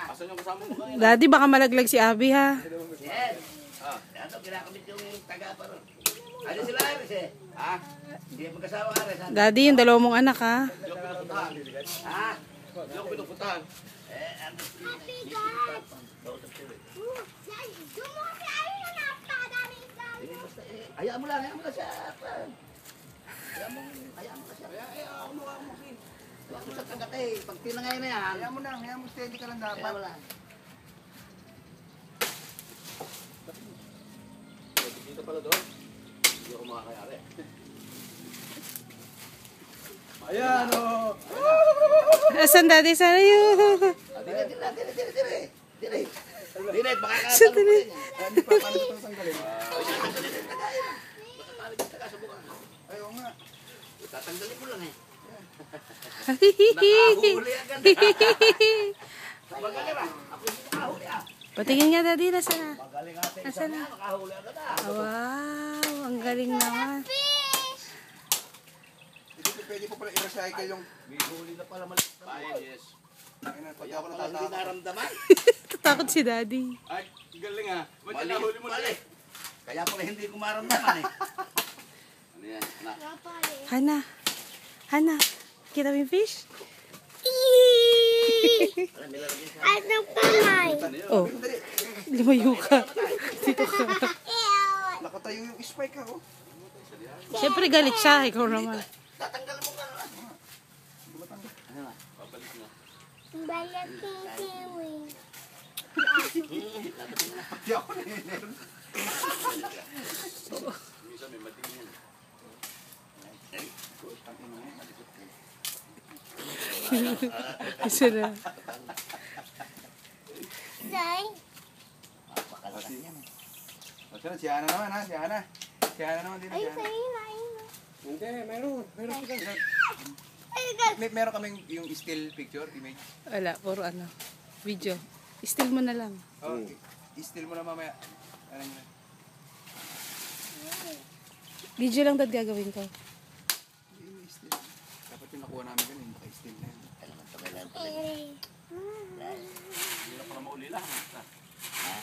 Asan yung kasama mo kanina? Daddy, baka malaglag si Abby, ha? Yes. Ano, kinakamit yung taga pa ron. Ano sila Aris eh? Ha? Hindi magkasawa Aris. Daddy, yung dalawa mong anak, ha? Hindi ako pinupuntahan. Ha? Hindi ako pinupuntahan. Ano? Hayaan mo lang siya. Hayaan mo lang siya. Ako mo kasi. Hayaan mo sa tagat eh. Pag tinangay na yan. Hayaan mo steady ka lang dapat. Hayaan mo lang. Dito pala doon. Hindi ako makakayari. Ayan o. Asan, Daddy? Sana yun? Dire, makakatalunan mo rin. Hindi pa, paano ito tanggalin? Ay, oo nga. Tatanggalin mo lang eh. Hihihi. Nakahuli agad. Magaling ah. Ako hindi nakahuli ah. Patingin nga, Daddy. Nasaan na? Magaling ate. Isa Asan na. na? Nakahuli agad ah. Wow, ang galing naman. Hindi pwede po pala i-recycle yung... May huli na pala maliit na Ay, buhay. yes. Ayun, pati ako Wala hindi natatakot. naramdaman. Tatakot si Daddy. Ay, galing ha. Ba't Mali, nahuli mo na mali. eh? Kaya pala hindi ko maramdaman eh. Ano yan? Anak. Hana. Hana. Kita mo yung fish? Alam, nilalagay sa... Ano yun? Oh, lumayo ka. Dito ka. Nakatayo yung spike ha, oh. Siyempre galit siya. Ikaw naman. Tatanggalin mo ka na. Ano na? Babalik na. Pati ako na yun. Minsan may mating yan. Isa na. Napakalakas yan eh. Masunod, si Hana naman ha, si Hana. Si Hana naman din. Hindi, meron. Meron sila. Meron kaming yung still picture, image. Wala, puro ano. Video. Still mo na lang. Oh, i-still mo na mamaya. Ano yun? Video lang dad gagawin ko. I-still. Dapat yung nakuha namin yun, yung naka-still na yun. Alam mo, tagal lang. Hindi na pala mauli lang. Ha?